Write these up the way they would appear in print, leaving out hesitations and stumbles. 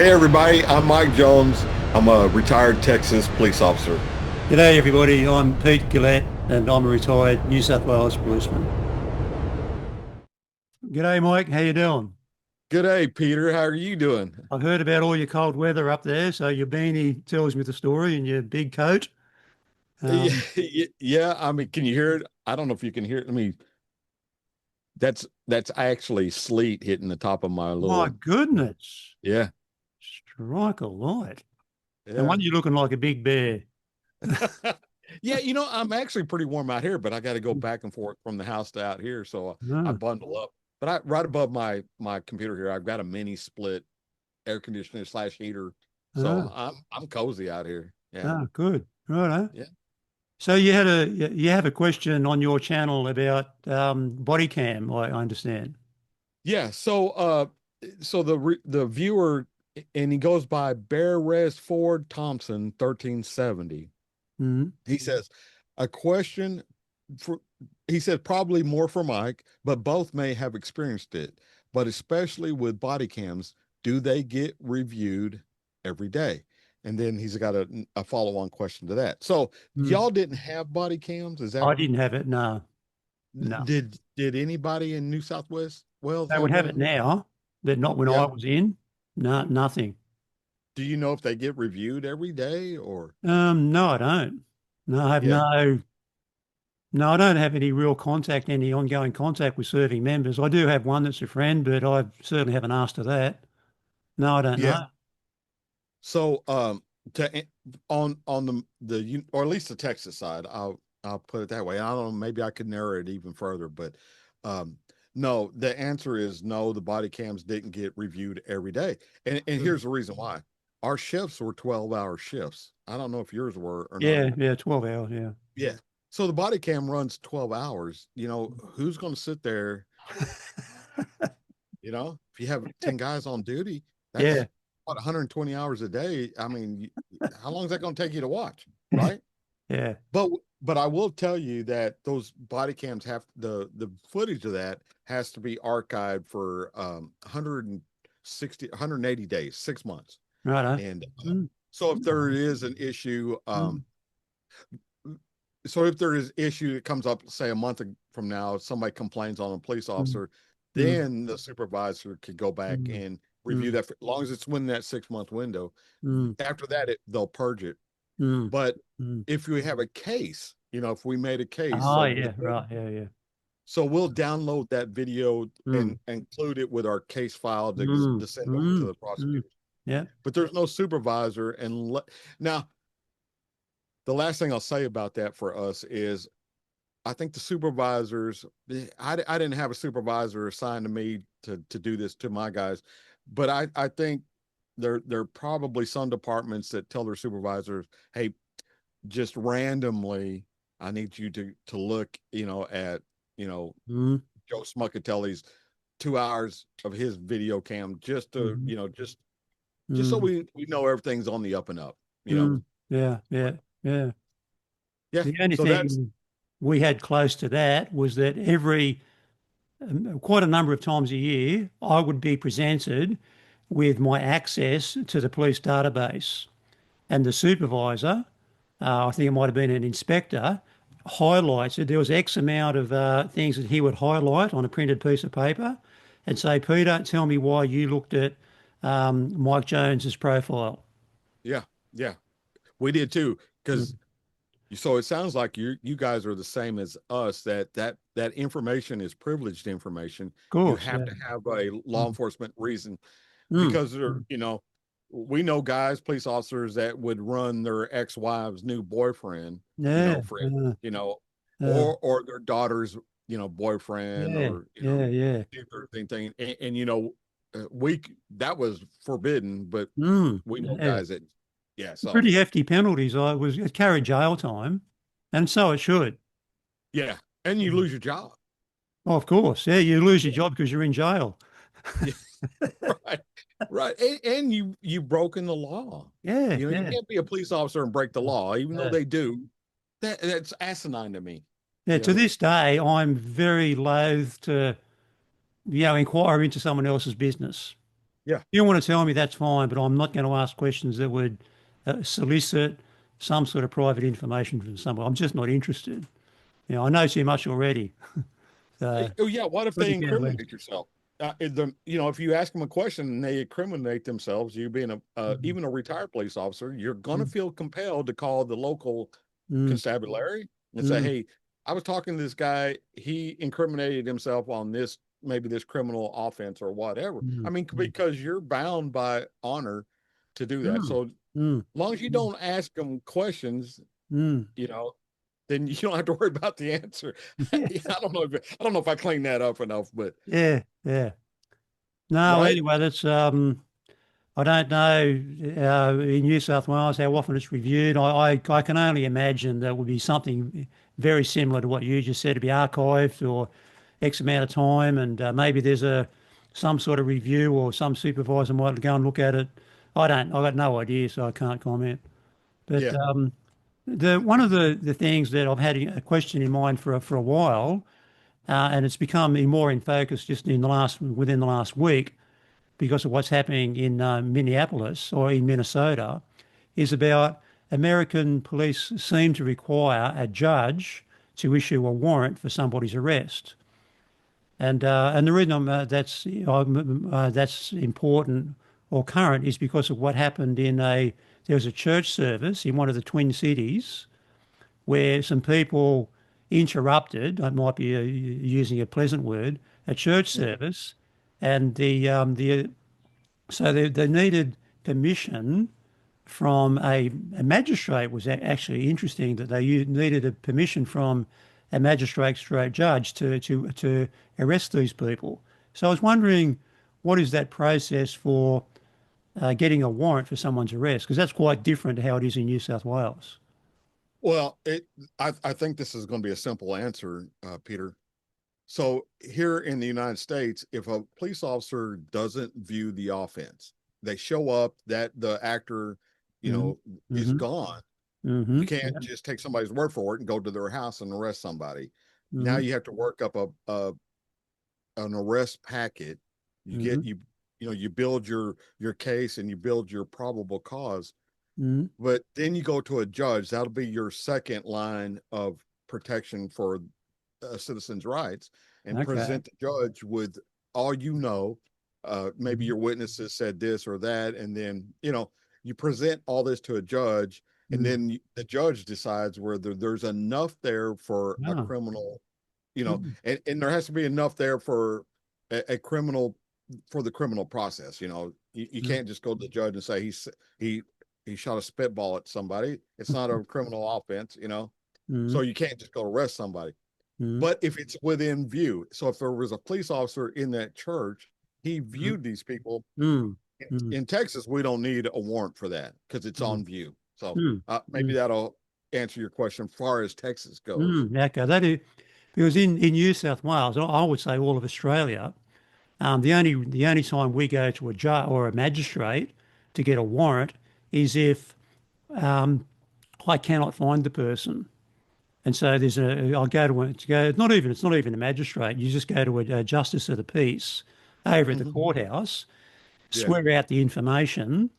Hey everybody, I'm Mike Jones. I'm a retired Texas police officer. G'day everybody, I'm Pete Gillette and I'm a retired New South Wales policeman. G'day Mike, how you doing? Good day, Peter. How are you doing? I've heard about all your cold weather up there, so your beanie tells me the story and your big coat. Yeah, Um, yeah. I mean, can you hear it? I don't know if you can hear it. That's actually sleet hitting the top of my my little. goodness, Yeah, strike a light. And yeah, one you're looking like a big bear. yeah. I'm actually pretty warm out here, but I got to go back and forth from the house to out here, so I Ah, bundle up. But right above my computer here, I've got a mini split air conditioner slash heater, so ah, I'm cozy out here. Yeah, good. Right. yeah. So you have a question on your channel about body cam, I understand. Yeah, so the viewer, and he goes by Bear Res Ford Thompson 1370. Mm, He says a question for he said probably more for Mike, but both may have experienced it. But especially with body cams, do they get reviewed every day? And then he's got a follow-on question to that. So mm. y'all didn't have body cams, is that I didn't have it. No, no. did anybody in New Southwest Wales They have would have it one? now, but not when I Yeah. was in. No, nothing. Do you know if they get reviewed every day or? No, I don't. No, I have Yeah, no, I don't have any real contact, any ongoing contact with serving members. I do have one that's a friend, but I certainly haven't asked her that. No, I don't yeah. know. So, to on the or at least the Texas side, I'll put it that way. I don't know, maybe I could narrow it even further, but um, no, the answer is no. The body cams didn't get reviewed every day, and Mm. here's the reason why. Our shifts were 12-hour shifts. I don't know if yours were or not. Yeah, yeah, 12 hours, yeah. Yeah. So the body cam runs 12 hours. Who's going to sit there? If you have 10 guys on duty, Yeah, that's what 120 hours a day. I mean, how long is that going to take you to watch? Right. yeah. But but I will tell you that those body cams have the footage of that has to be archived for 160, 180 days, 6 months. Righto. And Mm, so if there is an issue, mm, so if there is issue that comes up, say a month from now, somebody complains on a police mm, officer, mm, then the supervisor could go back mm, and review mm, that for, as long as it's within that 6 month window. mm, After that, they'll purge it. mm, But mm. if we have a case, if we made a case, Oh, yeah, right, yeah, yeah. so we'll download that video and Mm, include it with our case file mm, to send over to mm, the mm. prosecutors. Yeah. But there's no supervisor, and now the last thing I'll say about that for us is I think the supervisors, I didn't have a supervisor assigned to me to do this to my guys, but I think there are probably some departments that tell their supervisors, hey, just randomly, I need you to look, at you know Mm, Joe Smuckatelli's 2 hours of his video cam just to mm, just so mm. we know everything's on the up and up. Mm, yeah, yeah, yeah. Yeah. The only So that's thing we had close to that was that quite a number of times a year, I would be presented with my access to the police database. And the supervisor, I think it might have been an inspector, highlights it. There was X amount of things that he would highlight on a printed piece of paper and say, Peter, tell me why you looked at Mike Jones's profile. yeah, yeah. We did too, Mm, because so it sounds like you guys are the same as us, that information is privileged information. of You course, have yeah. to have a law Mm, enforcement reason mm, because we know guys, police officers that would run their ex-wife's new boyfriend, yeah, for yeah, you know, yeah. or their daughter's, boyfriend, Yeah, or yeah, yeah. thing. And we that was forbidden, but we know Yeah. guys that, yeah. So Pretty hefty penalties. It carried jail time, and so it should. yeah, and you lose your job. Oh, of course. Yeah, you lose your job because you're in jail. Yeah, right, right. And you've broken the law. Yeah, You yeah, can't be a police officer and break the law, even though yeah. they do. That's asinine to me. Yeah, You to know, this day, I'm very loath to, inquire into someone else's business. Yeah. You want to tell me that's fine, but I'm not going to ask questions that would solicit some sort of private information from someone. I'm just not interested. I know too much already. So Oh yeah. What if put they me down, Les. incriminate yourself? If you ask them a question and they incriminate themselves, you being a Mm, even a retired police officer, you're gonna mm, feel compelled to call the local mm, constabulary and say, mm, "Hey, I was talking to this guy. He incriminated himself on this, maybe this criminal offense or whatever." I mm, mean, mm, because you're bound by honor to do that. mm, So as mm, long as you mm, don't ask them questions, mm. you know, then you don't have to worry about the answer. Yeah, I don't know if I cleaned that up enough, but yeah, yeah. No, right. anyway, that's I don't know in New South Wales how often it's reviewed. I can only imagine that would be something very similar to what you just said, to be archived or X amount of time, and maybe there's a some sort of review or some supervisor might go and look at it. I got no idea, so I can't comment. But Yeah. the one of the things that I've had a question in mind for a while, and it's become more in focus just within the last week because of what's happening in Minneapolis or in Minnesota, is about American police seem to require a judge to issue a warrant for somebody's arrest. And the reason that's important or current is because of what happened there was a church service in one of the Twin Cities where some people interrupted, I might be using a pleasant word, a church Mhm. service, and they needed permission from a magistrate. Was actually interesting that needed a permission from a magistrate straight judge to arrest these people. So I was wondering, what is that process for getting a warrant for someone's arrest? Because that's quite different to how it is in New South Wales. Well, I think this is going to be a simple answer, Peter. So here in the United States, if a police officer doesn't view the offense, they show up, that the actor, Mm-hmm. is Mm-hmm. gone. Mm-hmm. You can't Yeah. just take somebody's word for it and go to their house and arrest somebody. Now Mm-hmm. you have to work up a an arrest packet. You Mm-hmm. get you build your case and you build your probable cause. Mm-hmm. But then you go to a judge. That'll be your second line of protection for a citizen's rights, and Okay. present the judge with all you know. Maybe Mm-hmm. your witnesses said this or that, and then you present all this to a judge, and Mm-hmm. then the judge decides whether there's enough there for a Yeah. criminal, Mm-hmm. and there has to be enough there for a criminal, for the criminal process. You can't just go to the judge and say he he shot a spitball at somebody. It's not a criminal offense. Mm-hmm. So you can't just go arrest somebody. Mm-hmm. But if it's within view, so if there was a police officer in that church, he viewed these people. Mm-hmm. In Texas, we don't need a warrant for that because it's Mm-hmm. on view. So maybe Mm-hmm. that'll answer your question as far as Texas goes. Mm, okay, that is because in New South Wales, I would say all of Australia, the only time we go to a judge or a magistrate to get a warrant is if I cannot find the person, and so I'll go to go. It's not even a magistrate. You just go to a justice of the peace over at the Mm-hmm. courthouse, Yeah. swear out the information,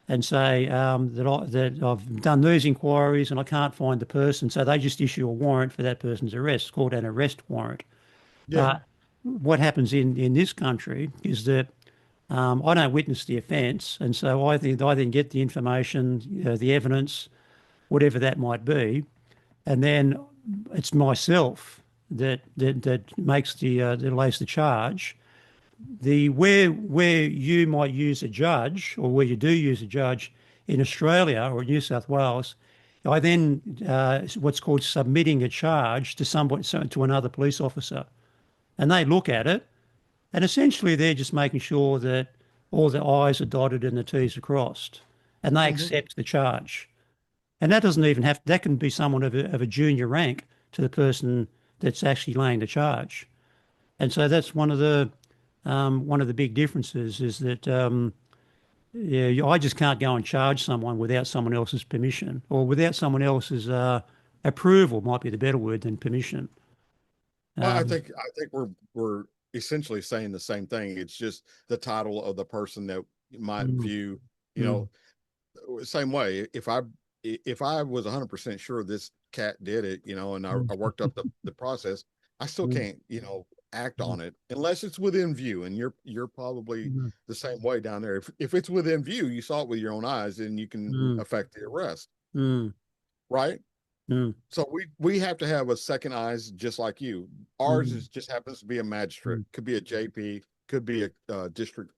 and say that I've done these inquiries and I can't find the person. So they just issue a warrant for that person's arrest. It's called an arrest warrant. Yeah. But what happens in this country is that I don't witness the offence, and so I then get the information, the evidence, whatever that might be, and then it's myself that makes that lays the charge. Where you might use a judge, or where you do use a judge in Australia or New South Wales, I then what's called submitting a charge to to another police officer, and they look at it, and essentially they're just making sure that all the I's are dotted and the T's are crossed, and they Mm-hmm. accept the charge. And that doesn't even have that can be someone of a junior rank to the person that's actually laying the charge. And so that's one of the big differences is that yeah, I just can't go and charge someone without someone else's permission or without someone else's approval might be the better word than permission. Well, I Um, think I think we're essentially saying the same thing. It's just the title of the person that might mm, view, you mm, know, same way. If I was 100% sure this cat did it, and I mm, worked up the process, I still mm, can't, act mm, on it unless it's within view. And you're probably mm, the same way down there. If it's within view, you saw it with your own eyes, then you can mm, affect the arrest, mm, right? mm, So we have to have a second eyes just like you. Ours mm, is just happens to be a magistrate, mm, could be a JP, could be a district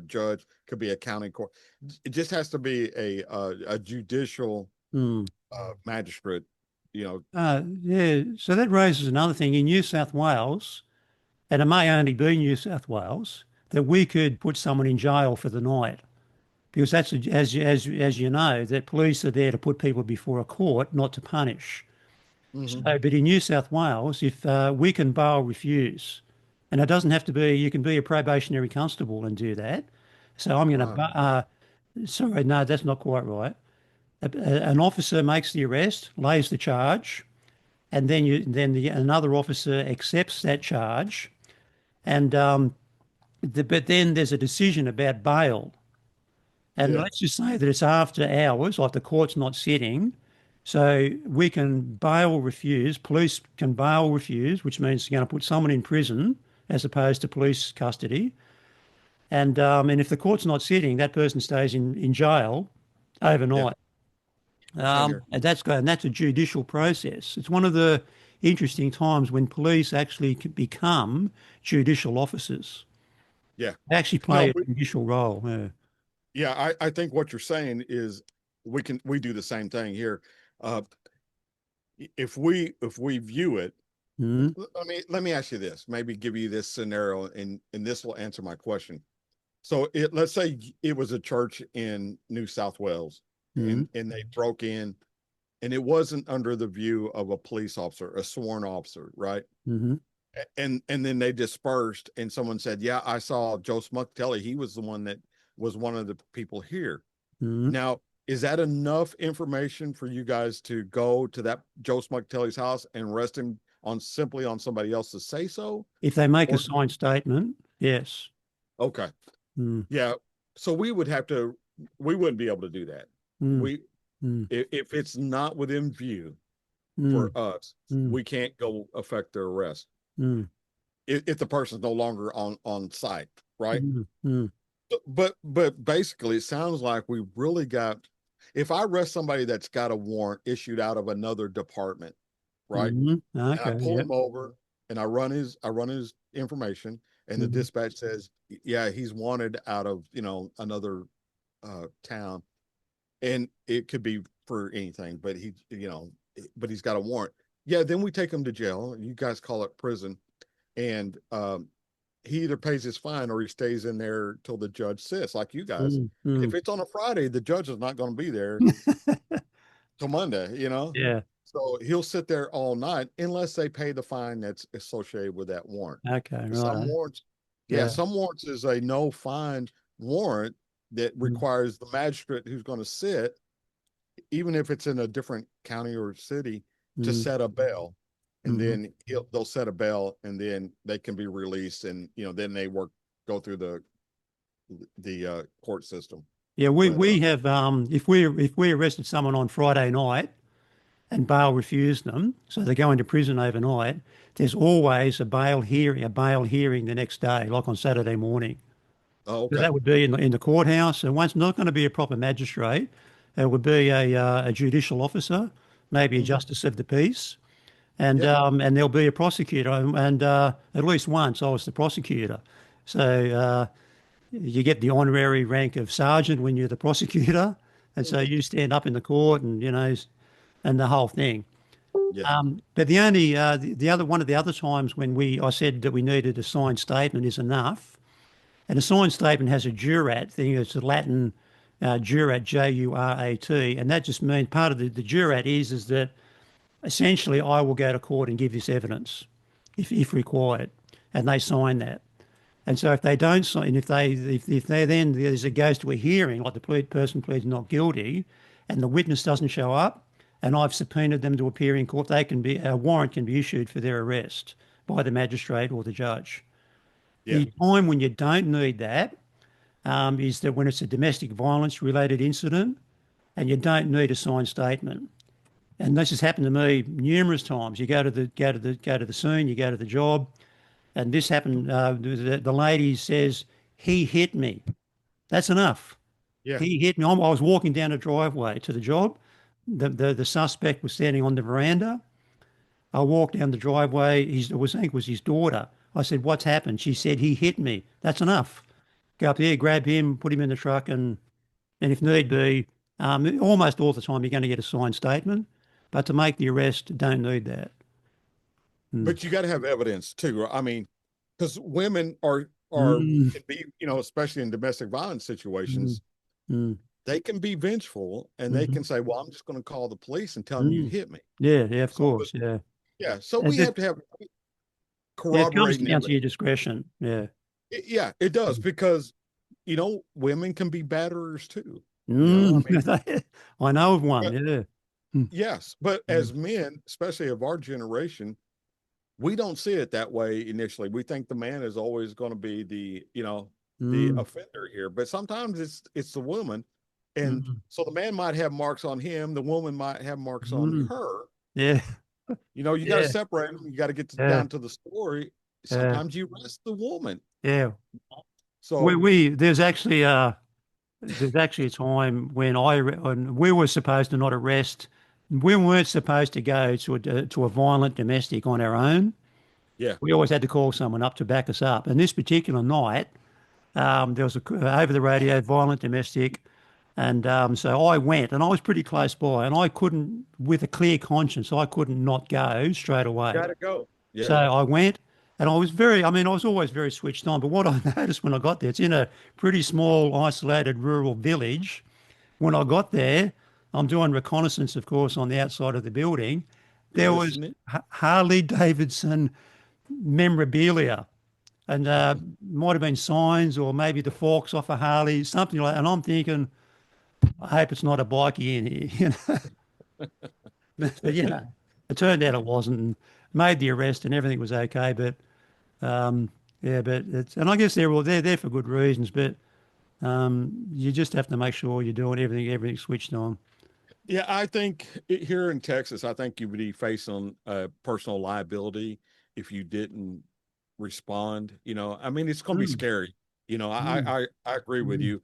judge, could be a county court. It just has to be a judicial mm. magistrate. You know. Yeah, so that raises another thing in New South Wales, and it may only be New South Wales, that we could put someone in jail for the night. Because as you know, that police are there to put people before a court, not to punish. So, Hmm. but in New South Wales, if we can bail refuse, and it doesn't have to be, you can be a probationary constable and do that. So I'm going to, Wow. sorry, no, that's not quite right. An officer makes the arrest, lays the charge, and another officer accepts that charge, and but then there's a decision about bail. And Yeah. let's just say that it's after hours, like the court's not sitting. So we can bail refuse, police can bail refuse, which means you're going to put someone in prison as opposed to police custody. And if the court's not sitting, that person stays in jail Yeah. overnight. Same here. And that's a judicial process. It's one of the interesting times when police actually become judicial officers. Yeah. They actually No. play a judicial role. Yeah. Yeah. I think what you're saying is we do the same thing here. Uh, if we view it, Mm, let me ask you this, maybe give you this scenario, and this will answer my question. So let's say it was a church in New South Wales, mm, and they broke in, and it wasn't under the view of a police officer, a sworn officer, right? mm, And then they dispersed, and someone said, "Yeah, I saw Joe Smucktelly. He was the one that was one of the people here." mm. Now, is that enough information for you guys to go to that Joe Smucktelly's house and arrest him on simply on somebody else's say so? If they make a Or signed statement, yes. okay, Mm, yeah. So we wouldn't be able to do that. mm, We mm, if it's not within view for mm, us, mm, we can't go affect their arrest mm, if the person's no longer on site, right? mm, mm, But basically, it sounds like we really got. If I arrest somebody that's got a warrant issued out of another department, right, mm. and I Okay, pull yeah. him over and I run his information, and the Mm, dispatch says, yeah, he's wanted out of another town, and it could be for anything, but he's got a warrant. Yeah, then we take him to jail. You guys call it prison, and he either pays his fine or he stays in there till the judge sits, like you guys. mm, If mm. it's on a Friday, the judge is not going to be there till Monday. Yeah. So he'll sit there all night unless they pay the fine that's associated with that warrant. Okay, Some right. warrants, yeah, Yeah. some warrants is a no fine warrant that Mm, requires the magistrate who's going to sit, even if it's in a different county or city, to mm, set a bail. And mm. then they'll set a bail, and then they can be released, and then they go through the court system. Yeah, But we have if we arrested someone on Friday night and bail refused them, so they go into prison overnight, there's always a bail hearing the next day, like on Saturday morning. oh, So okay. that would be in the courthouse, and once not going to be a proper magistrate, it would be a judicial officer, maybe a Hmm. justice of the peace, and Yeah. and there'll be a prosecutor, and at least once I was the prosecutor. So you get the honorary rank of sergeant when you're the prosecutor, and so Hmm. you stand up in the court, and and the whole thing. Yeah. But the only the other one of the other times when I said that we needed a signed statement is enough. And a signed statement has a jurat thing. It's a Latin jurat, Jurat, and that just means part of the jurat is that essentially I will go to court and give this evidence if required, and they sign that. And so if they don't sign, if they then as it goes to a hearing, like the person pleads not guilty, and the witness doesn't show up, and I've subpoenaed them to appear in court, a warrant can be issued for their arrest by the magistrate or the judge. Yeah. The time when you don't need that is that when it's a domestic violence related incident and you don't need a signed statement. And this has happened to me numerous times. You go to the scene, you go to the job, and this happened. The lady says he hit me. That's enough. Yeah. He hit me. I was walking down a driveway to the job. The suspect was standing on the veranda. I walked down the driveway. I think it was his daughter. I said, "What's happened?" She said, "He hit me." That's enough. Go up there, grab him, put him in the truck, and if need be, almost all the time you're going to get a signed statement. But to make the arrest, don't need that. Mm. But you got to have evidence too. I mean, because women are Mm, can be, especially in domestic violence mm, situations, mm, they can be vengeful and they mhm, can say, "Well, I'm just going to call the police and tell them you mm. hit me." Yeah, yeah, of So, but course, yeah. yeah, so As we if, have to have yeah, it comes corroborating down to your evidence. discretion. Yeah. Yeah, it does because women can be batterers too. I Mm. mean, I know of one. but Yeah. Mm, yes, but mm, as men, especially of our generation, we don't see it that way initially. We think the man is always going to be the mm, offender here, but sometimes it's the woman, and mm, so the man might have marks on him, the woman might have marks on mm. her. Yeah, You got to yeah, separate them. You got to get yeah, down to the story. yeah, Sometimes you arrest the woman. yeah. We, So we there's actually there's actually a time when we were supposed to not arrest. We weren't supposed to go to a violent domestic on our own. yeah, We always had to call someone up to back us up. And this particular night, there was a over the radio violent domestic, and so I went, and I was pretty close by, and I couldn't, with a clear conscience, I couldn't not go straight away. got to go. So Yeah, I went, and I was always very switched on. But what I noticed when I got there, it's in a pretty small, isolated rural village. When I got there, I'm doing reconnaissance, of course, on the outside of the building. you're There was listening. Harley Davidson memorabilia, and might have been signs or maybe the forks off a Harley, something like that. And I'm thinking, I hope it's not a bikie in here, but it turned out it wasn't, and made the arrest, and everything was okay. But um, yeah, but and I guess they're there for good reasons, but you just have to make sure you're doing everything switched on. Yeah, I think here in Texas, I think you would be facing personal liability if you didn't respond. I mean, it's going to be Mm, scary. mm, I agree with mm, you.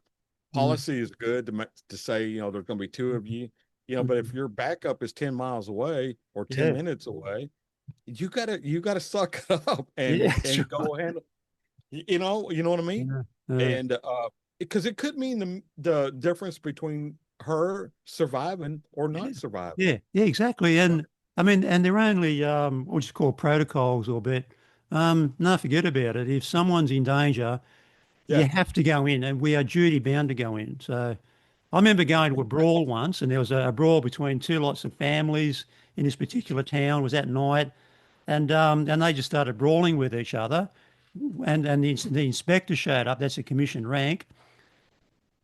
mm, Policy is good to say, there's going to be two of you, but if mm. your backup is 10 miles away or 10 Yeah, minutes away, you gotta suck it up yeah, and that's and right. go handle. You know what I mean? Yeah, And because it could mean the difference between her surviving or yeah, not surviving. yeah, exactly. And I mean, and they're only what you call protocols or bit. No, forget about it. If someone's in danger, you Yeah, have to go in, and we are duty bound to go in. So I remember going to a brawl once, and there was a brawl between two lots of families in this particular town. It was at night, and they just started brawling with each other. And the inspector showed up. That's a commission rank,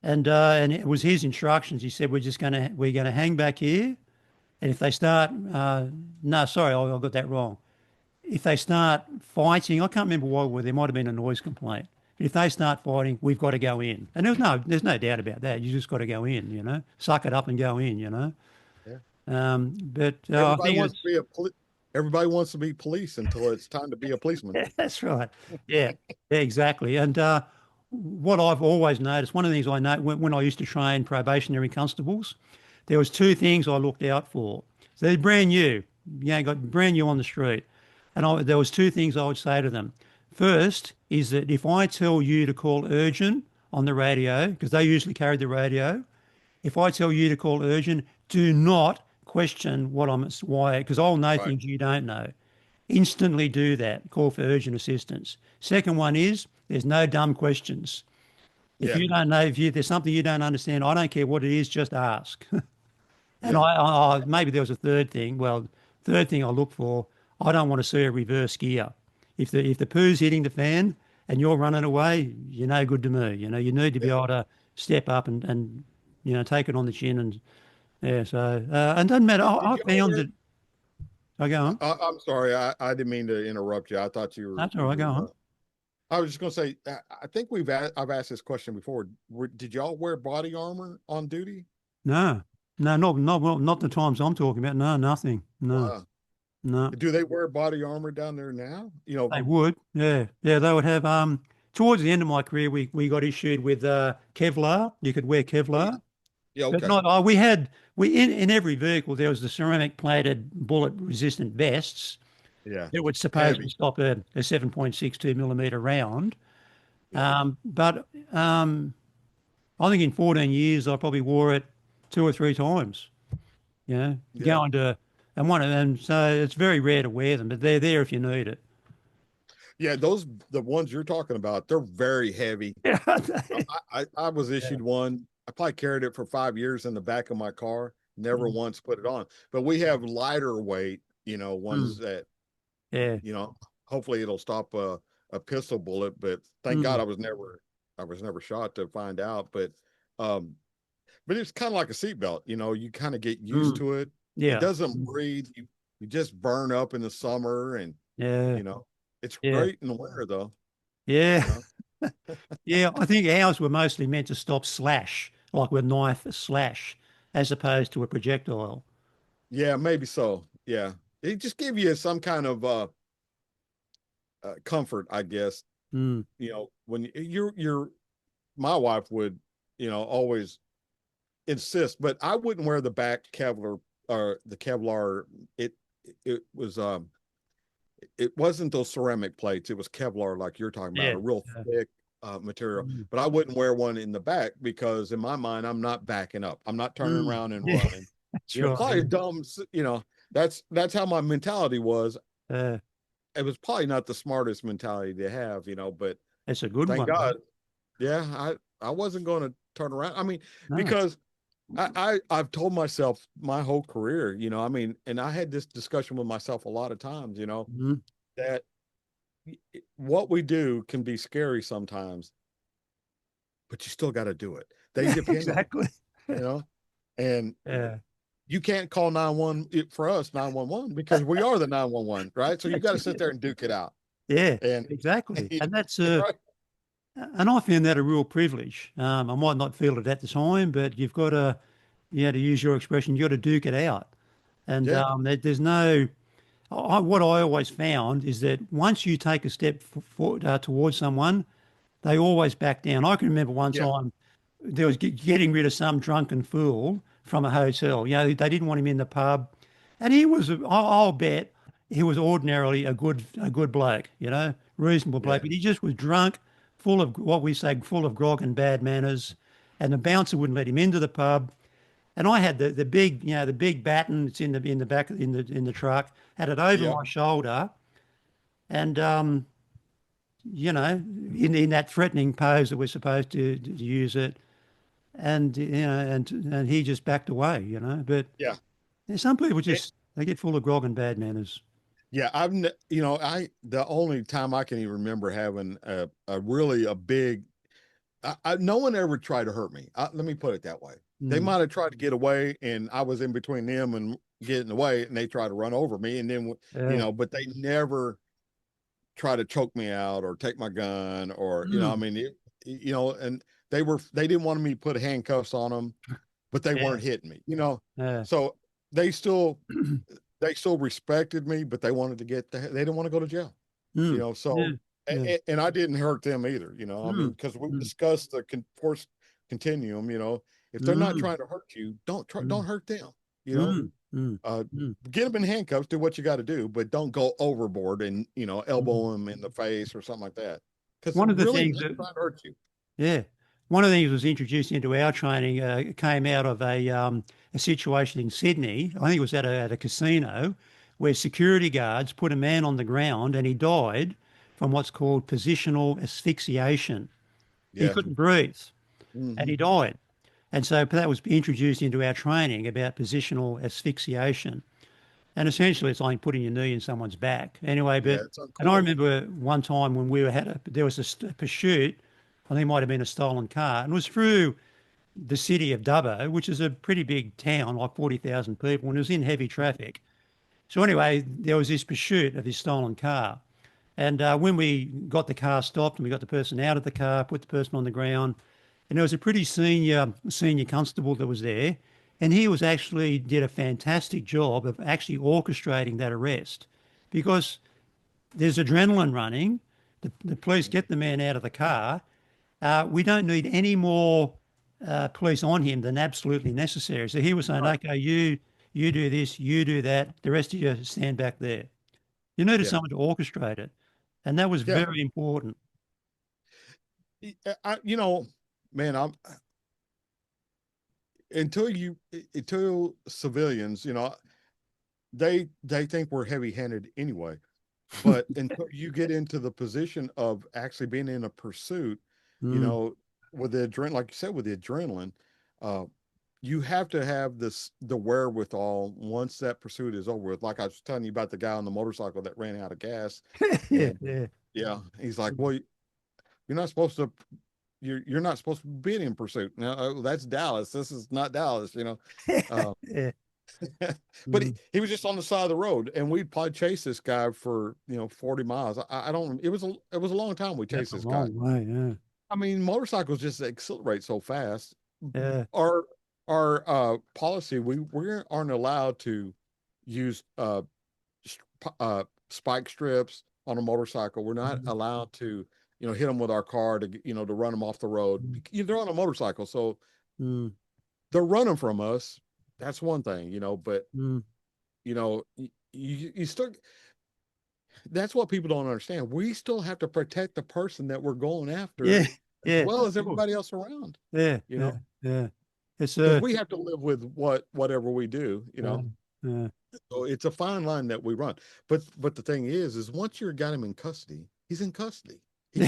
and it was his instructions. He said, we're gonna hang back here, and if they start, no, sorry, I got that wrong. If they start fighting, I can't remember why. There might have been a noise complaint. If they start fighting, we've got to go in, and there's no doubt about that. You just got to go in, suck it up and go in. yeah. But I Everybody think wants to it's be everybody wants to be police until it's time to be a policeman. that's right. Yeah, yeah, exactly. And what I've always noticed, one of the things I know when I used to train probationary constables, there was two things I looked out for. So they're brand new, got brand new on the street, and there was two things I would say to them. First is that if I tell you to call urgent on the radio, because they usually carried the radio, if I tell you to call urgent, do not question why, because I'll know Right. things you don't know. Instantly do that. Call for urgent assistance. Second one is there's no dumb questions. If Yeah. you don't know, if there's something you don't understand, I don't care what it is, just ask. And Yeah. maybe there was a third thing. Well, third thing I look for, I don't want to see a reverse gear. If the poo's hitting the fan and you're running away, you're no good to me. You need to be Yeah. able to step up and take it on the chin and yeah. So and doesn't matter. Did I you found ever? that. I go on. I'm sorry. I didn't mean to interrupt you. I thought you were That's all you right. Go were. on. I was just going to say, I think I've asked this question before. Did y'all wear body armor on duty? No, no, not the times I'm talking about. No, nothing. No, Wow. no. Do they wear body armor down there now? You know, They would. Yeah, yeah. They would have. Towards the end of my career, we got issued with Kevlar. You could wear oh yeah, Kevlar, yeah, but okay, not. Oh, we had we in every vehicle there was the ceramic plated bullet resistant vests yeah, that would supposedly heavy, stop a 7.62 millimeter round. yeah, But I think in 14 years I probably wore it two or three times. You know, yeah, going to and one of them. So it's very rare to wear them, but they're there if you need it. yeah. Those the ones you're talking about. They're very heavy. Yeah. I was Yeah. issued one. I probably carried it for 5 years in the back of my car. Never Mm, once put it on. But we have lighter weight, ones mm, that yeah. you know. Hopefully, it'll stop a pistol bullet. But thank God Mm, I was never shot to find out. Um, but it's kind of like a seatbelt. You kind of get used mm, to it. It yeah. doesn't breathe. You just burn up in the summer, and Yeah. you know it's Yeah. great in the winter though. Yeah. You know, Yeah. I think ours were mostly meant to stop slash, like with knife slash, as opposed to a projectile. yeah, maybe so. Yeah, it just give you some kind of comfort, I guess. Mm, When you're my wife would always insist, but I wouldn't wear the back Kevlar or the Kevlar. It it was it wasn't those ceramic plates. It was Kevlar, like you're talking about, yeah. a real Yeah. thick material. Mm, But I wouldn't wear one in the back because, in my mind, I'm not backing up. I'm not turning mm, around and yeah. running. That's right. Probably dumb. That's how my mentality was. Uh, It was probably not the smartest mentality to have, but that's a good thank one, though. God. Yeah, I wasn't going to turn around. I mean, No. because I've told myself my whole career, and I had this discussion with myself a lot of times, Mm, that what we do can be scary sometimes, but you still got to do it. They yeah, depend on exactly. you, and Yeah. you can't call 911 for us 911 because we are the 911, right? So you got That's to sit it. there and duke it out. Yeah, And exactly. And that's right? and I found that a real privilege. I might not feel it at the time, but you've got to, to use your expression, you got to duke it out. And Yeah, there's no, what I always found is that once you take a step towards someone, they always back down. I can remember one yeah, time there was getting rid of some drunken fool from a hotel. They didn't want him in the pub, and he was. I'll bet he was ordinarily a good bloke. Reasonable bloke, yeah, but he just was drunk, full of what we say, full of grog and bad manners, and the bouncer wouldn't let him into the pub. And I had the big, the big baton. It's in the back in the truck. Had it over yeah, my shoulder, and in that threatening pose that we're supposed to use it, and and he just backed away. But yeah. some people It, just they get full of grog and bad manners. yeah, I the only time I can even remember having a really a big no one ever tried to hurt me. Let me put it that way. They Mm. might have tried to get away, and I was in between them and getting away, and they tried to run over me, and then Yeah. but they never try to choke me out or take my gun or I Mm. mean, and they didn't want me to put handcuffs on them, but they Yeah. weren't hitting me, Yeah. so they still they still respected me, but they wanted to they didn't want to go to jail, Mm. Yeah. so Yeah. and I didn't hurt them either, I mean, Mm. because we Mm. discussed the force continuum, if they're not Mm. trying to hurt you, don't Mm. hurt them, you know. Mm. Mm. Uh, Mm. get them in handcuffs, do what you got to do, but don't go overboard and Mm. elbow them in the face or something like that, because One of the really things not that trying to hurt you. Yeah. One of the things that was introduced into our training came out of a situation in Sydney. I think it was at a casino where security guards put a man on the ground and he died from what's called positional asphyxiation. He Yeah. couldn't breathe and Hmm. he died. And so that was introduced into our training about positional asphyxiation. And essentially, it's like putting your knee in someone's back. Anyway, Yeah, but it's and I uncool. remember one time when there was a pursuit. I think it might have been a stolen car, and it was through the city of Dubbo, which is a pretty big town, like 40,000 people, and it was in heavy traffic. So anyway, there was this pursuit of this stolen car, And when we got the car stopped and we got the person out of the car, put the person on the ground, and there was a pretty senior constable that was there, and he was actually did a fantastic job of actually orchestrating that arrest because there's adrenaline running. The police get the man out of the car. We don't need any more police on him than absolutely necessary. So he was saying, Right. okay, you do this, you do that. The rest of you stand back there. You needed Yeah. someone to orchestrate it, and that was Yeah. very important. You know, man, I'm until you until civilians, you know, they think we're heavy-handed anyway. But until you get into the position of actually being in a pursuit, you Mm. know, with the adrenaline, like you said, with the adrenaline, uh, you have to have the wherewithal once that pursuit is over with. Like I was telling you about the guy on the motorcycle that ran out of gas, Yeah, and yeah. yeah, he's like, well, you're not supposed to. You're not supposed to be in pursuit. Now that's Dallas. This is not Dallas, you know. Uh, Yeah. but Mm. he was just on the side of the road, and we'd probably chase this guy for 40 miles. I don't. It was a long time we That's chased a this guy. long way. Yeah. I mean, motorcycles just accelerate so fast. Yeah. Our policy, we aren't allowed to use spike strips on a motorcycle. We're not Mm. allowed to hit them with our car to to run them off the road. They're on a motorcycle, so Mm. they're running from us. That's one thing, but Mm. you still, that's what people don't understand. We still have to protect the person that we're going after Yeah. as Yeah. well Of as course. everybody else around, Yeah. you Yeah. know, Yeah. It's because we have to live with whatever we do, uh, uh, So it's a fine line that we run. But the thing is once you've got him in custody, he's in custody. He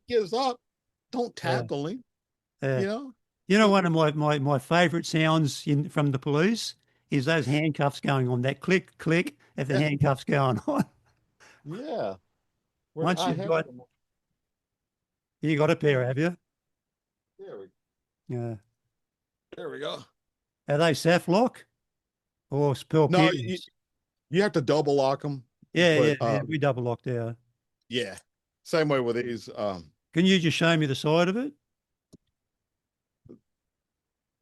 gives up. Don't yeah. tackle him, Yeah. you know? You know, He- one of my favourite sounds from the police is those handcuffs going on, that click, click, if the handcuffs going on. yeah. Where Once I you've have got, some, you got a yeah, pair, have you? there we Yeah. there we go. Are they Saf lock or spell No, you, pierce? you have to double lock them, Yeah, yeah, but yeah. We double locked there. yeah. Same way with these. Can you just show me the side of it?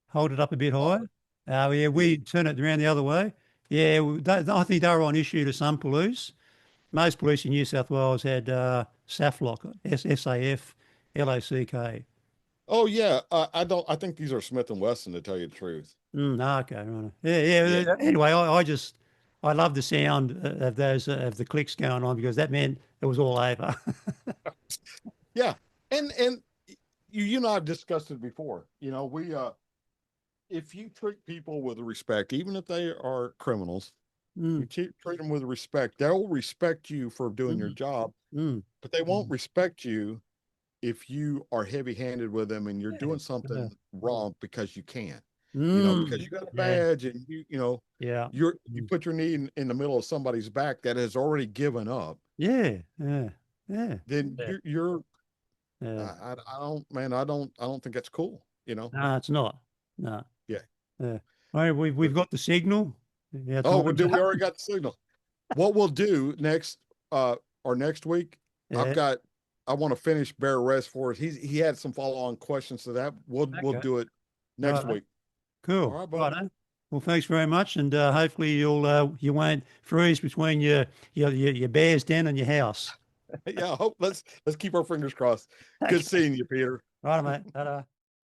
Hold it up a bit Uh, higher. Oh, yeah, yeah. we turn it around the other way. Yeah, I think they were on issue to some police. Most police in New South Wales had SAF lock, SAF LACK. Oh yeah. I don't. I think these are Smith and Wesson to tell you the truth. Okay, right. Yeah, Yeah. yeah. Anyway, I love the sound of those of the clicks going on because that meant it was all over. Yeah. And you and I have discussed it before. We if you treat people with respect, even if they are criminals, you Mm, treat them with respect, they'll respect you for doing your mm, job, mm, but they won't mm. respect you if you are heavy-handed with them and you're Yeah, doing yeah. something wrong because you can, because Mm, you got a yeah, badge and yeah. you Mm. put your knee in the middle of somebody's back that has already given up, Yeah, yeah, yeah, then yeah, you're yeah. I don't, man, I don't think that's cool. No, it's not. No. Yeah. Yeah. All right, we've But got the signal. Yeah, oh, time's we up. already got the signal. What we'll do next or next week, I've Yeah. got I want to finish Bear Rest for us. He had some follow-on questions to that. We'll Okay. do it next Right. week. All Cool. right, Right. buddy. Well, thanks very much, and hopefully you won't freeze between your bear's den and your house. Yeah, I hope let's keep our fingers crossed. Good Okay. seeing you, Peter. Right, mate. Ta-da.